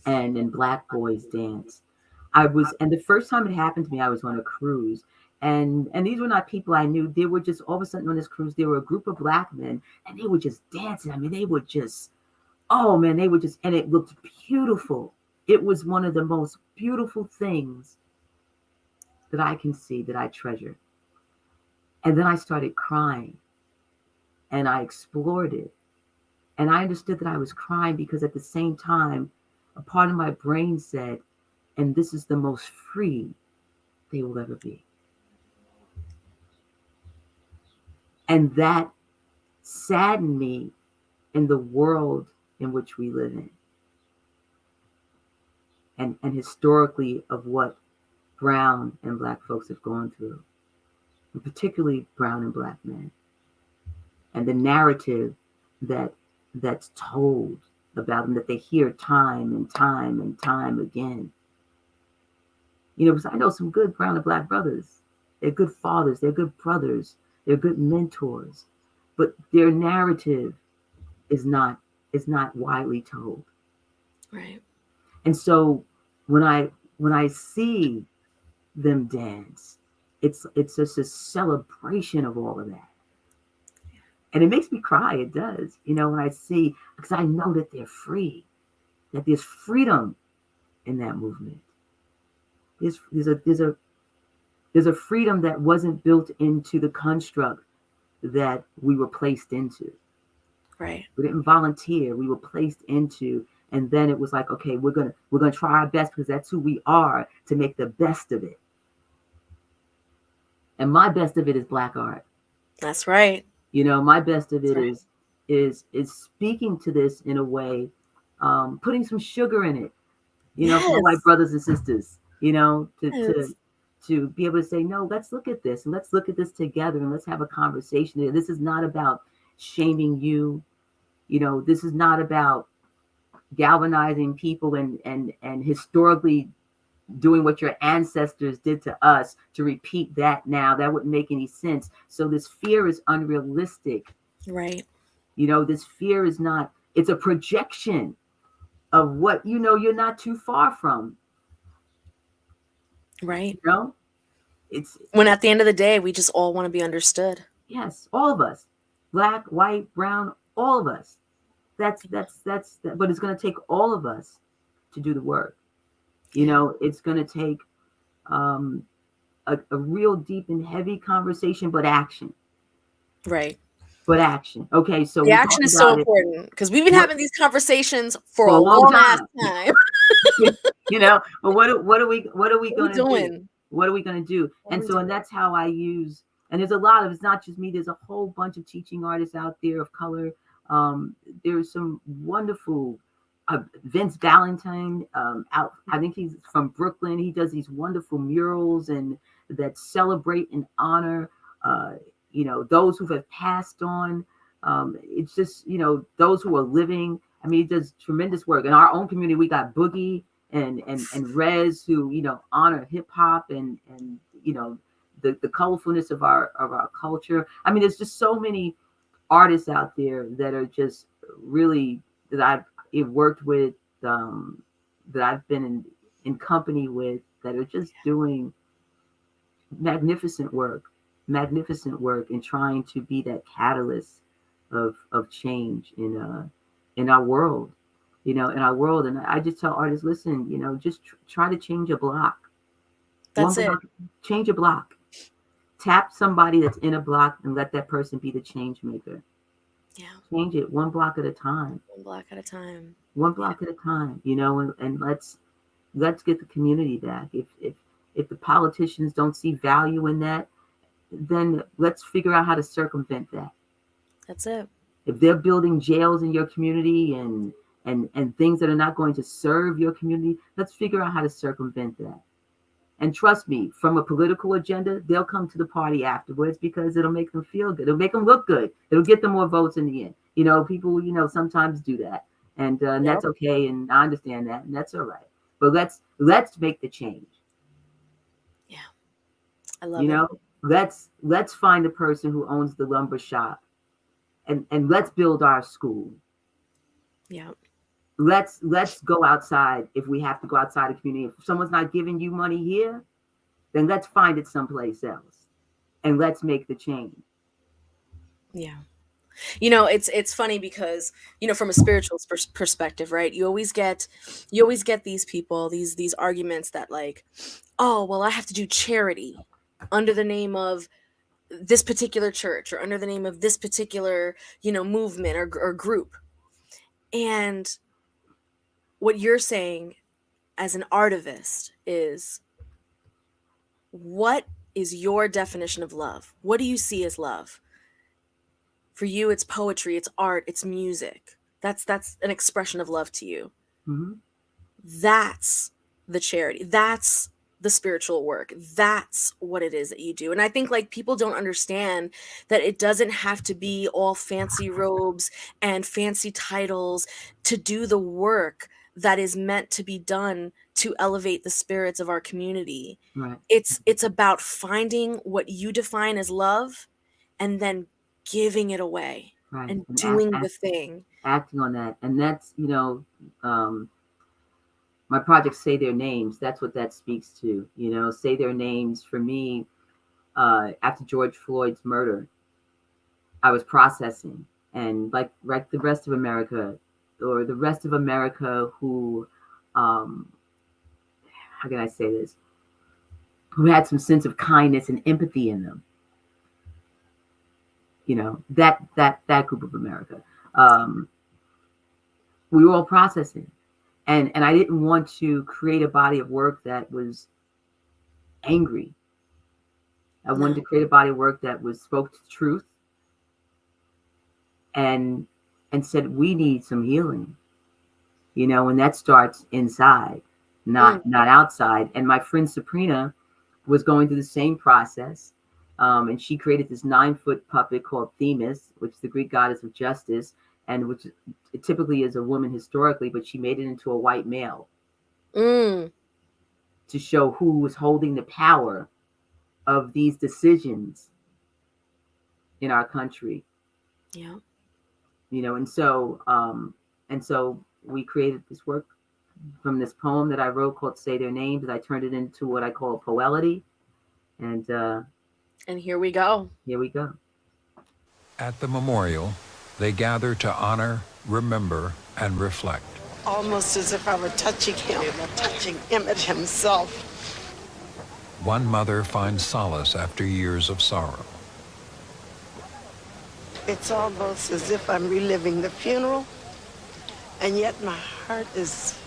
and Black boys dance. And the first time it happened to me, I was on a cruise, and these were not people I knew. They were just, all of a sudden on this cruise, there were a group of Black men, and they were just dancing. I mean, they were just, oh man, they were just, and it looked beautiful. It was one of the most beautiful things that I can see, that I treasure. And then I started crying, and I explored it. And I understood that I was crying because at the same time, a part of my brain said, and this is the most free they will ever be. And that saddened me in the world in which we live in. And historically of what brown and black folks have gone through, and particularly brown and black men. And the narrative that's told about them, that they hear time and time and time again. You know, because I know some good brown and black brothers. They're good fathers, they're good brothers, they're good mentors, but their narrative is not widely told. Right. And so when I see them dance, it's just a celebration of all of that. And it makes me cry. It does, you know, when I see, because I know that they're free, that there's freedom in that movement. There's a freedom that wasn't built into the construct that we were placed into. Right. We didn't volunteer. We were placed into, and then it was like, okay, we're gonna try our best because that's who we are, to make the best of it. And my best of it is black art. That's right. You know, my best of it Right. is speaking to this in a way, putting some sugar in it, you know, for my brothers and sisters, you know, to be able to say, no, let's look at this and let's look at this together and let's have a conversation. This is not about shaming you. You know, this is not about galvanizing people and historically doing what your ancestors did to us to repeat that now. That wouldn't make any sense. So this fear is unrealistic. Right. You know, this fear is not, it's a projection of what, you know, you're not too far from. Right. You know, it's when at the end of the day, we just all want to be understood. Yes, all of us, black, white, brown, all of us. That's but it's going to take all of us to do the work. You know, it's going to take a real deep and heavy conversation, but action. Right. But action. Okay, so the action is so important because we've been having these conversations for a long ass time. You know, but what are we going to do? What are we going to do? And that's how I use. And there's a lot of, it's not just me. There's a whole bunch of teaching artists out there of color. There's some wonderful. Vince Valentine, I think he's from Brooklyn. He does these wonderful murals and that celebrate and honor, you know, those who have passed on. It's just, you know, those who are living. I mean, he does tremendous work. In our own community, we got Boogie and Rez, who, you know, honor hip hop and you know, the colorfulness of our culture. I mean, there's just so many artists out there that are just really, that I've worked with, that I've been in company with, that are just doing magnificent work in trying to be that catalyst of change in our world, you know, in our world. And I just tell artists, listen, you know, just try to change a block. That's it. Change a block. Tap somebody that's in a block and let that person be the change maker. Yeah. Change it one block at a time. One block at a time. One block at a time, you know, and let's get the community back. If the politicians don't see value in that, then let's figure out how to circumvent that. That's it. If they're building jails in your community and things that are not going to serve your community, let's figure out how to circumvent that. And trust me, from a political agenda, they'll come to the party afterwards because it'll make them feel good. It'll make them look good. It'll get them more votes in the end. You know, people, you know, sometimes do that. And that's okay. And I understand that. And that's all right. But let's make the change. Yeah. I love it. You know, let's find the person who owns the lumber shop and let's build our school. Yeah. Let's go outside if we have to go outside the community. If someone's not giving you money here, then let's find it someplace else and let's make the change. Yeah. You know, it's funny because, you know, from a spiritual perspective, right? You always get these people, these arguments that like, oh, well, I have to do charity under the name of this particular church or under the name of this particular, you know, movement or group. And what you're saying as an artivist is, what is your definition of love? What do you see as love? For you, it's poetry, it's art, it's music. That's an expression of love to you. Mm-hmm. That's the charity. That's the spiritual work. That's what it is that you do. And I think like people don't understand that it doesn't have to be all fancy robes and fancy titles to do the work that is meant to be done to elevate the spirits of our community. Right. It's about finding what you define as love and then giving it away, Right. and doing the thing. Acting on that. And that's, my project, Say Their Names, that's what that speaks to. Say Their Names, for me, after George Floyd's murder, I was processing. And like the rest of America, or the rest of America who, how can I say this, who had some sense of kindness and empathy in them. That group of America. We were all processing. And I didn't want to create a body of work that was angry. I wanted to create a body of work that spoke the truth and said, we need some healing, and that starts inside, not outside. And my friend Sabrina was going through the same process. And she created this 9-foot puppet called Themis, which is the Greek goddess of justice, and which it typically is a woman historically, but she made it into a white male to show who was holding the power of these decisions in our country. Yeah. And so we created this work from this poem that I wrote called Say Their Names, that I turned it into what I call a poelity. And here we go. Here we go. At the memorial, they gather to honor, remember, and reflect. Almost as if I were touching him, or touching Emmett himself. One mother finds solace after years of sorrow. It's almost as if I'm reliving the funeral, and yet my heart is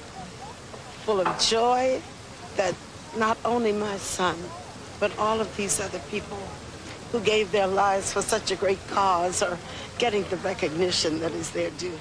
full of joy that not only my son, but all of these other people who gave their lives for such a great cause are getting the recognition that is their due.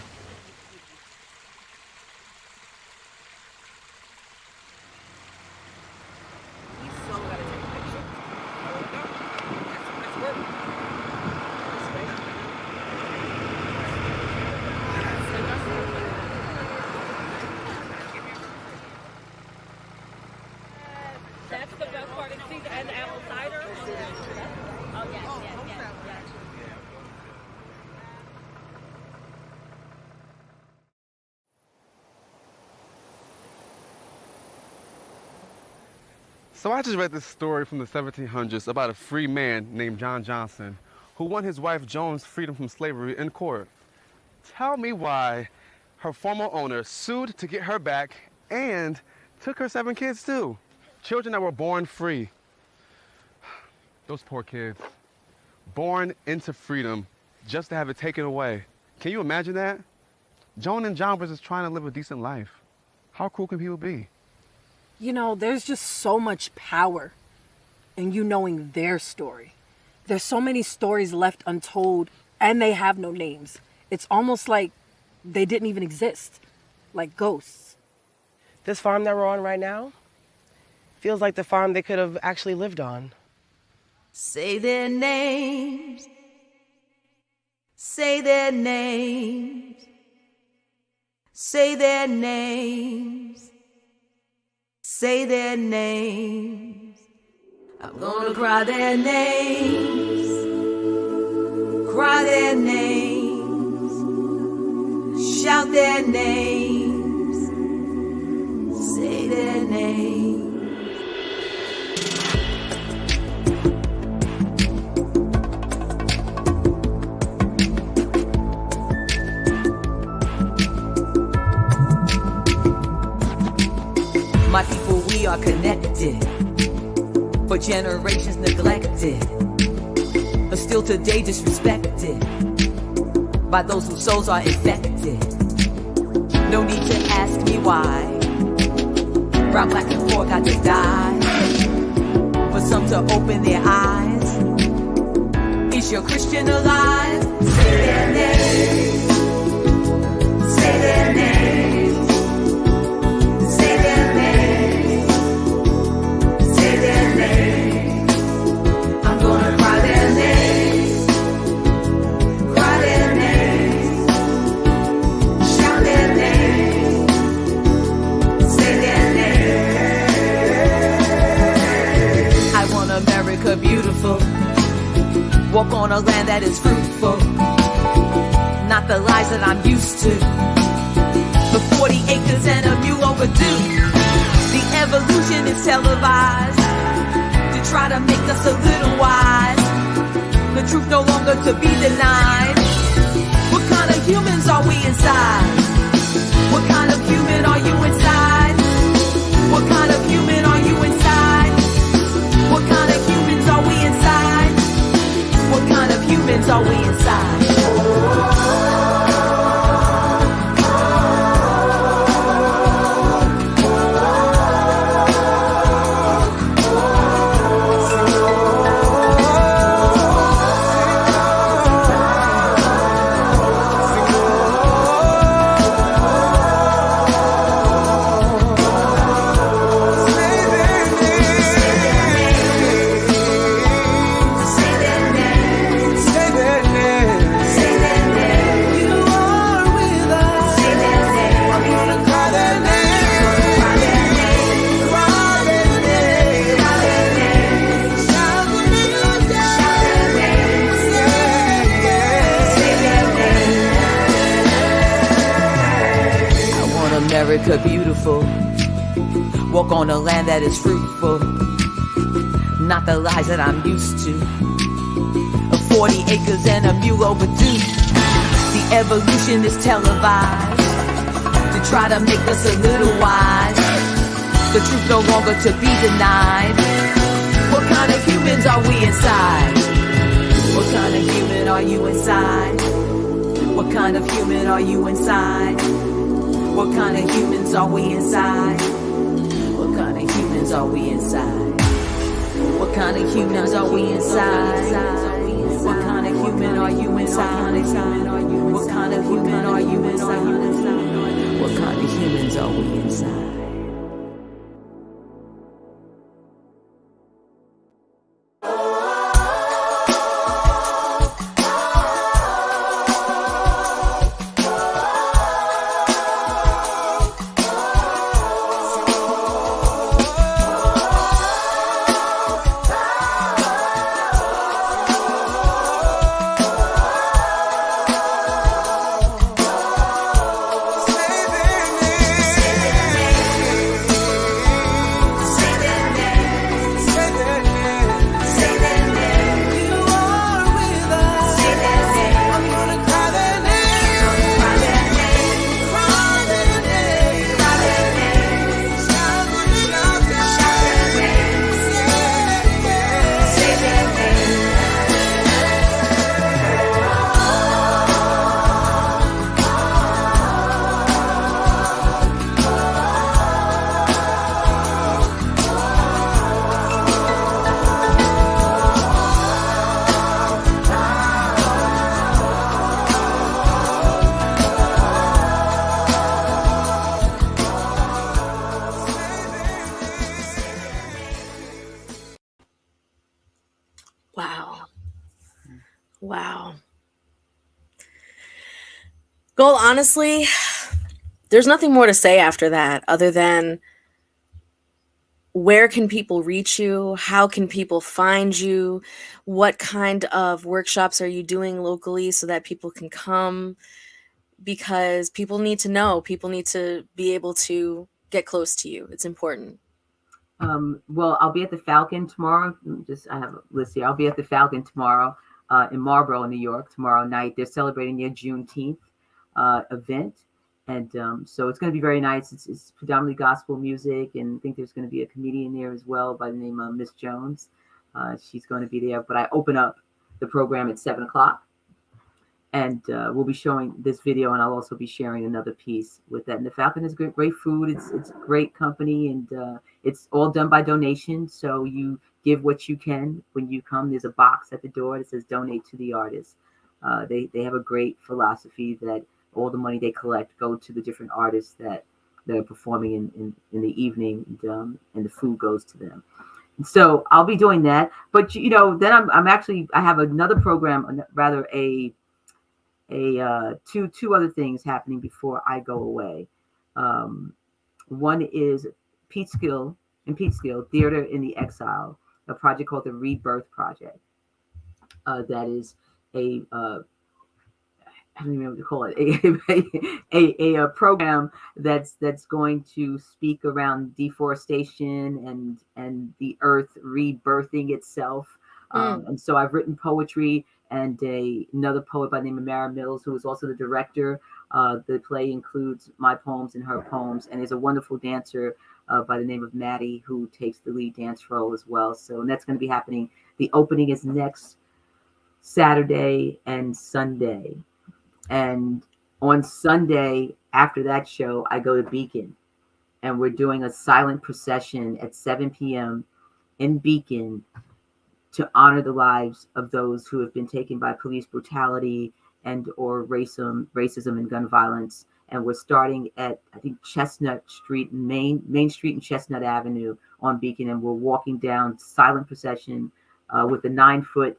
That's the best part. And the apple cider. Oh, yeah. So I just read this story from the 1700s about a free man named John Johnson who won his wife Joan's freedom from slavery in court. Tell me why her former owner sued to get her back and took her 7 kids too. Children that were born free. Those poor kids. Born into freedom just to have it taken away. Can you imagine that? Joan and John were just trying to live a decent life. How cruel can people be? There's just so much power in you knowing their story. There's so many stories left untold, and they have no names. It's almost like they didn't even exist, like ghosts. This farm that we're on right now feels like the farm they could have actually lived on. Say their names. Say their names. Say their names. Say their names. I'm gonna cry their names. Cry their names. Shout their names. Say their names. My people, we are connected, for generations neglected, but still today disrespected by those whose souls are infected. No need to ask me why. Brown, black, and poor got to die for some to open their eyes. Is your Christian alive? Say their name. Say their name. Say their name. Say their name. I'm gonna cry their names. Cry their names. Shout their names. Say their names. I want America beautiful. Walk on a land that is fruitful. Not the lies that I'm used to. The 40 acres and a mule overdue. The evolution is televised to try to make us a little wise. The truth no longer to be denied. What kind of humans are we inside? What kind of human are you inside? What kind of human are you inside? What kind of humans are we inside? What kind of humans are we inside? America beautiful. Walk on a land that is fruitful. Not the lies that I'm used to. 40 acres and a mule overdue. The evolution is televised to try to make us a little wise. The truth no longer to be denied. What kind of humans are we inside? What kind of human are you inside? What kind of human are you inside? What kind of humans are we inside? What kind of humans are we inside? What kind of humans are we inside? What kind of human are you inside? What kind of human are you inside? What kind of humans are we inside? Wow. Gold, honestly, there's nothing more to say after that other than where can people reach you? How can people find you? What kind of workshops are you doing locally so that people can come? Because people need to know. People need to be able to get close to you. It's important. Well, I'll be at the Falcon tomorrow. I have a list here. I'll be at the Falcon tomorrow in Marlboro, New York, tomorrow night. They're celebrating their Juneteenth event. And so it's going to be very nice. It's predominantly gospel music. And I think there's going to be a comedian there as well by the name of Miss Jones. She's going to be there. But I open up the program at 7 o'clock. And we'll be showing this video, and I'll also be sharing another piece with that. And the Falcon is great food. It's great company, and it's all done by donation. So you give what you can when you come. There's a box at the door that says "Donate to the artist." They have a great philosophy that all the money they collect go to the different artists that are performing in the evening, and the food goes to them. So I'll be doing that. But then I have another program, rather two other things happening before I go away. One is Peekskill Theater in the Exile, a project called the Rebirth Project. That is I don't even know what to call it, a program that's going to speak around deforestation and the earth rebirthing itself. And so I've written poetry, and another poet by the name of Mara Mills, who is also the director. The play includes my poems and her poems, and there's a wonderful dancer by the name of Maddie, who takes the lead dance role as well. So, and that's going to be happening. The opening is next Saturday and Sunday. And on Sunday, after that show, I go to Beacon, and we're doing a silent procession at 7 p.m. in Beacon to honor the lives of those who have been taken by police brutality and or racism and gun violence. And we're starting at, I think, Chestnut Street, Main Street and Chestnut Avenue on Beacon, and we're walking down silent procession with the 9-foot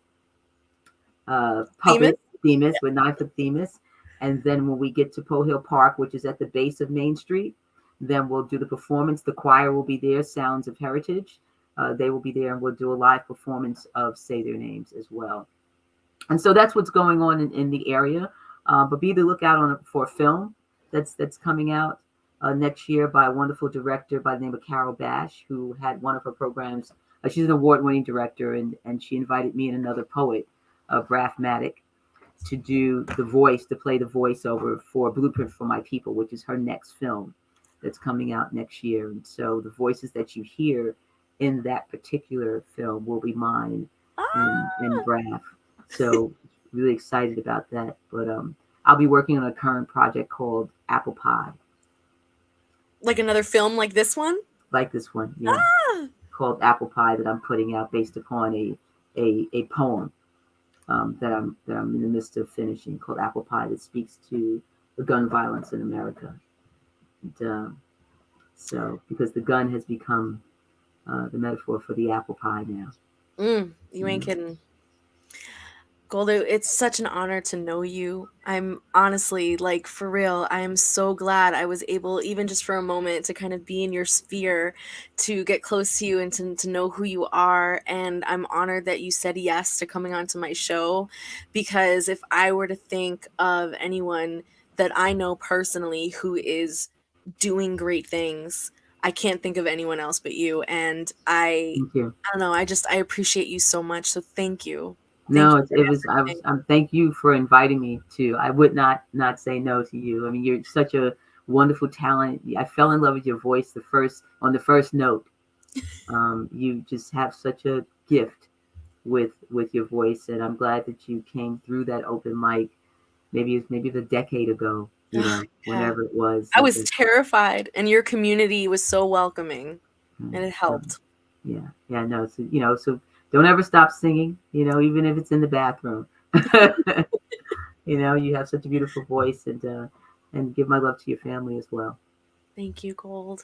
puppet Themis, with 9-foot Themis. And then when we get to Poe Hill Park, which is at the base of Main Street, then we'll do the performance. The choir will be there, Sounds of Heritage. They will be there, and we'll do a live performance of Say Their Names as well. And so that's what's going on in the area. But be the lookout for a film that's coming out next year by a wonderful director by the name of Carol Bash, who had one of her programs. She's an award-winning director, and she invited me and another poet, Braf Maddock, to play the voiceover for Blueprint for My People, which is her next film that's coming out next year. And so the voices that you hear in that particular film will be mine and Braf. So really excited about that. But I'll be working on a current project called Apple Pie. Like another film like this one? Like this one, yeah. Called Apple Pie, that I'm putting out based upon a poem that I'm in the midst of finishing, called Apple Pie, that speaks to the gun violence in America. And, so because the gun has become the metaphor for the apple pie now. You ain't kidding. Goldo, it's such an honor to know you. I'm honestly, like, for real, I am so glad I was able, even just for a moment, to kind of be in your sphere, to get close to you and to know who you are. And I'm honored that you said yes to coming onto my show, because if I were to think of anyone that I know personally who is doing great things, I can't think of anyone else but you. And I don't know, I appreciate you so much. So thank you. Thank you for inviting me to. I would not say no to you. I mean, you're such a wonderful talent. I fell in love with your voice on the first note. You just have such a gift with your voice, and I'm glad that you came through that open mic. Maybe a decade ago, whenever it was. I was terrified, and your community was so welcoming, and it helped. No. So don't ever stop singing, even if it's in the bathroom. You have such a beautiful voice, and give my love to your family as well. Thank you, Gold.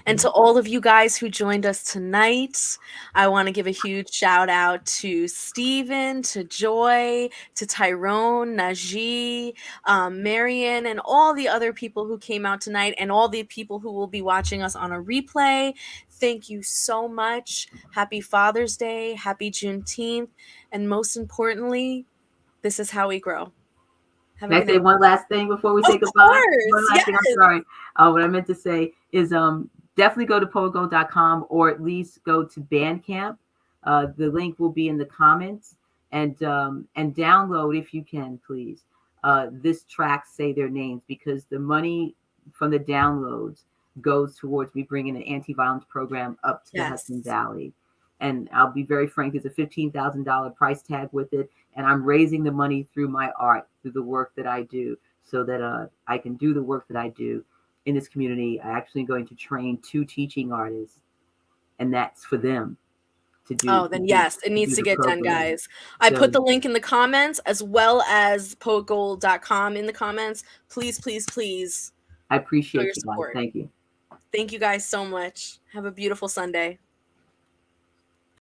And to all of you guys who joined us tonight, I want to give a huge shout out to Steven, to Joy, to Tyrone, Najee, Marion, and all the other people who came out tonight, and all the people who will be watching us on a replay. Thank you so much. Happy Father's Day. Happy Juneteenth. And most importantly, this is how we grow. Can I say one last thing before we say goodbye? One last thing, I'm sorry. What I meant to say is definitely go to poetgold.com, or at least go to Bandcamp. The link will be in the comments, and download, if you can, please, this track, Say Their Names, because the money from the downloads goes towards me bringing an anti-violence program up to the Hudson Valley. And I'll be very frank, there's a $15,000 price tag with it. And I'm raising the money through my art, through the work that I do, so that I can do the work that I do in this community. I'm actually going to train 2 teaching artists, and that's for them to do. Oh, then yes, it needs to get done, guys. I put the link in the comments as well as poetgold.com in the comments. Please, please, please. I appreciate you guys. Thank you. Thank you guys so much. Have a beautiful Sunday.